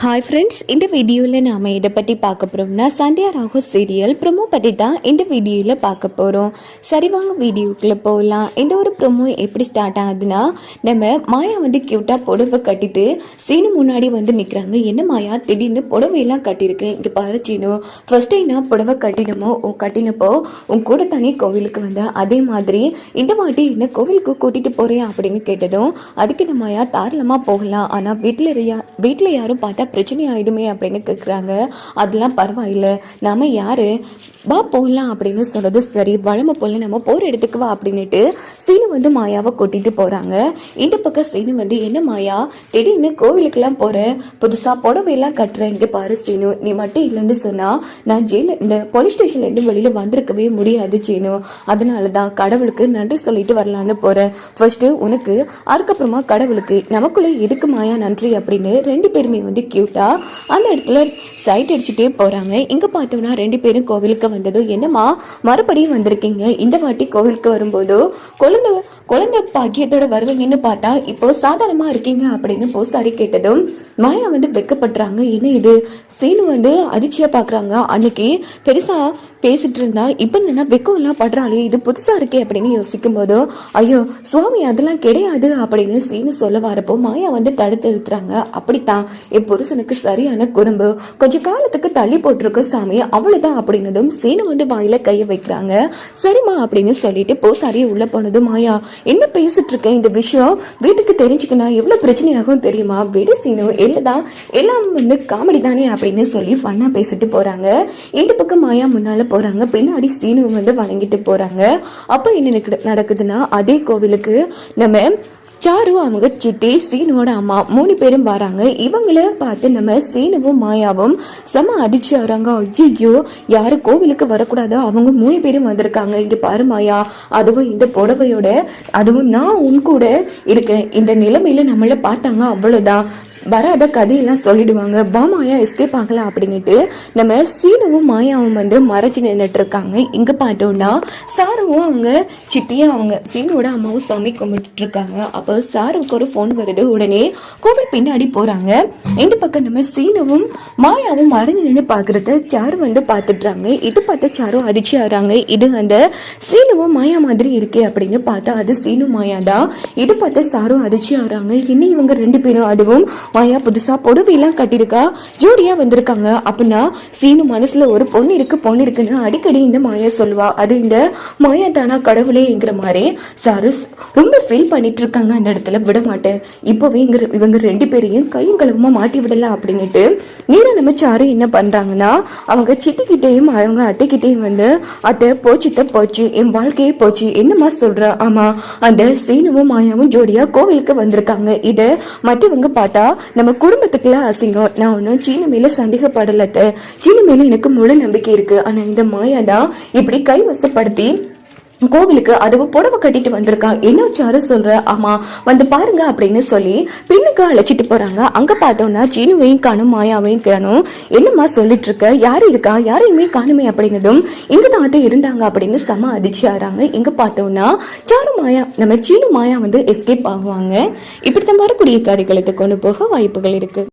Hi friends, இந்த வீடியோவில் நாம் இதை பற்றி பார்க்க போகிறோம்னா சந்தியா ராகு சீரியல் ப்ரொமோ பற்றி தான் இந்த வீடியோவில் பார்க்க போகிறோம். சரி வாங்க வீடியோக்குள்ளே போகலாம். இந்த ஒரு ப்ரொமோ எப்படி ஸ்டார்ட் ஆகுதுன்னா, நம்ம மாயா வந்து க்யூட்டாக புடவை கட்டிட்டு சீனு முன்னாடி வந்து நிற்கிறாங்க. என்ன மாயா திடீர்னு புடவையெல்லாம் கட்டியிருக்கேன், இங்கே பாரு சீனு, ஃபர்ஸ்ட் டைம் நான் புடவை கட்டினப்போ உன் கூட தானே கோவிலுக்கு வந்தேன், அதே மாதிரி இந்த வாட்டி என்ன கோவிலுக்கு கூட்டிகிட்டு போகிறேன் அப்படின்னு கேட்டதும், அதுக்கு நம்ம மாயா தாராளமாக போகலாம், ஆனால் வீட்டில் யாரும் பார்த்தா பிரச்சனை ஆகிடுமே அப்படின்னு கேட்குறாங்க. அதெல்லாம் பரவாயில்லை, நாம் யார் வா போகலாம் அப்படின்னு சொன்னது சரி, வளமை போல நம்ம போகிற இடத்துக்கு வா அப்படின்னுட்டு சீனு வந்து மாயாவை கூட்டிகிட்டு போகிறாங்க. இந்த பக்கம் சீனு வந்து என்ன மாயா திடீர்னு கோவிலுக்கெல்லாம் போகிறேன், புதுசாக புடவையெல்லாம் கட்டுறேன், இங்கே பாரு சீனு, நீ மட்டும் இல்லைன்னு சொன்னால் நான் இந்த போலீஸ் ஸ்டேஷன்லேருந்து வெளியில் வந்திருக்கவே முடியாது சீனு, அதனால தான் கடவுளுக்கு நன்றி சொல்லிட்டு வரலான்னு போகிறேன். ஃபர்ஸ்ட்டு உனக்கு, அதுக்கப்புறமா கடவுளுக்கு, நமக்குள்ளே எதுக்கு மாயா நன்றி அப்படின்னு ரெண்டு பேருமே வந்து க்யூட்டா அந்த இடத்துல சைட் அடிச்சுட்டே போகிறாங்க. இங்கே பார்த்தோம்னா ரெண்டு பேரும் கோவிலுக்கு வந்ததும், என்னம்மா மறுபடியும் வந்திருக்கீங்க, இந்த வாட்டி கோவிலுக்கு வரும்போது குழந்தை பாக்கியத்தோட வருவீங்கன்னு பார்த்தா இப்போ சாதாரணமாக இருக்கீங்க அப்படின்னு பூசாரி கேட்டதும் மாயா வந்து வெக்கப்படுறாங்க. என்ன இது, சீனு வந்து அதிர்ச்சியாக பார்க்குறாங்க. அன்னைக்கு பெருசாக பேசிட்டு இருந்தா இப்போ என்னன்னா வெக்கம்லாம் படுறாளே, இது புதுசாக இருக்கே அப்படின்னு யோசிக்கும் போது, ஐயோ சுவாமி அதெல்லாம் கிடையாது அப்படின்னு சீனு சொல்ல வரப்போ மாயா வந்து தடுத்து நிறுத்துறாங்க. அப்படித்தான் என் புருஷனுக்கு சரியான குறும்பு, கொஞ்சம் காலத்துக்கு தள்ளி போட்டிருக்க சாமி, அவ்வளோதான் அப்படின்னதும் சீனு வந்து வாயில கையை வைக்கிறாங்க. சரிம்மா அப்படின்னு சொல்லிட்டு பூசாரி உள்ள போனதும், மாயா என்ன பேசிட்டு இருக்கேன், இந்த விஷயம் வீட்டுக்கு தெரிஞ்சுக்கணும் எவ்வளோ பிரச்சனையாகும் தெரியுமா, விடு சீனு, எல்லாம் வந்து காமெடி தானே அப்படின்னு சொல்லி ஃபன்னா பேசிட்டு போறாங்க. இந்த பக்கம் மாயா முன்னால போறாங்க, பின்னாடி சீனு வந்து வணங்கிட்டு போறாங்க. அப்போ என்ன நடக்குதுன்னா, அதே கோவிலுக்கு நம்ம சாரு, அவங்க சித்தி, சீனோட அம்மா 3 பேரும் வராங்க. இவங்கள பார்த்து நம்ம சீனுவும் மாயாவும் செம அதிர்ச்சி ஆகிறாங்க. ஐயோ யாரும் கோவிலுக்கு வரக்கூடாது, அவங்க 3 பேரும் வந்திருக்காங்க, இங்கே பாரு மாயா, அதுவும் இந்த புடவையோட, அதுவும் நான் உன் கூட இருக்கேன், இந்த நிலைமையில நம்மளை பார்த்தாங்க அவ்வளோதான், வராத கதையெல்லாம் சொல்லிடுவாங்க, வா மாயா எஸ்கேப் ஆகலாம் அப்படின்ட்டு நம்ம சீனுவும் மாயாவும் வந்து மறைச்சு நின்றுட்டு இருக்காங்க. இங்கே பார்த்தோம்னா சாருவும் அவங்க சிட்டியும் அவங்க சீனோட அம்மாவும் சாமி கும்பிட்டு இருக்காங்க. அப்போ சாருக்கு ஒரு ஃபோன் வருது, உடனே கோவில் பின்னாடி போகிறாங்க. இந்த பக்கம் நம்ம சீனுவும் மாயாவும் மறைஞ்சு நின்று பார்க்குறத சாரு வந்து பார்த்துட்றாங்க. இது பார்த்த சாரு அதிர்ச்சி ஆகிறாங்க. இது அந்த சீனுவும் மாயா மாதிரி இருக்கே அப்படின்னு பார்த்தா அது சீனு மாயா தான். இது பார்த்த சாரும் அதிர்ச்சி ஆகிறாங்க. இன்னும் இவங்க 2 பேரும், அதுவும் மாயா புதுசா புடவையெல்லாம் கட்டியிருக்கா, ஜோடியா வந்திருக்காங்க அப்படின்னா சீனு மனசுல ஒரு பொண்ணு இருக்குன்னு அடிக்கடி இந்த மாயா சொல்லுவா. அது இந்த மாயா தானா கடவுளேங்கிற மாதிரி சாரு ரொம்ப ஃபீல் பண்ணிட்டு இருக்காங்க. அந்த இடத்துல விட மாட்டேன், இப்போவே இவங்க 2 பேரையும் கையும் களவுமா மாட்டி விடலாம் அப்படின்னுட்டு நீரா நம்ம சாரு என்ன பண்றாங்கன்னா, அவங்க சித்திக்கிட்டையும் அவங்க அத்தைக்கிட்டையும் வந்து, அத்தை போச்சு, என் வாழ்க்கையே போச்சு, என்னம்மா சொல்ற, ஆமா அந்த சீனுவும் மாயாவும் ஜோடியா கோவிலுக்கு வந்திருக்காங்க, இதை மற்றவங்க பார்த்தா நம்ம குடும்பத்துக்குலாம் அசிங்கம், நான் ஒன்றும் சீனு மேல சந்தேகப்படலத்த, சீனு மேல எனக்கு முழு நம்பிக்கை இருக்கு, ஆனா இந்த மாயா தான் இப்படி கைவசப்படுத்தி கோவிலுக்கு அதுவும் புடவை கட்டிட்டு வந்திருக்கா, என்ன சாரு சொல்ற, ஆமா வந்து பாருங்க அப்படின்னு சொல்லி பின்னுக்கு அழைச்சிட்டு போறாங்க. அங்க பார்த்தோம்னா சீனுவையும் காணும், மாயாவையும் காணும். என்னம்மா சொல்லிட்டு இருக்க, யாரு இருக்கா, யாரையுமே காணுமே அப்படின்னதும் இங்கதான் இருந்தாங்க அப்படின்னு செம அதிர்ச்சி ஆறாங்க. இங்க பார்த்தோம்னா சாரு மாயா, நம்ம சீனு மாயா வந்து எஸ்கேப் ஆகுவாங்க. இப்படித்தான் வரக்கூடிய கதைகளுக்கு கொண்டு போக வாய்ப்புகள் இருக்கு.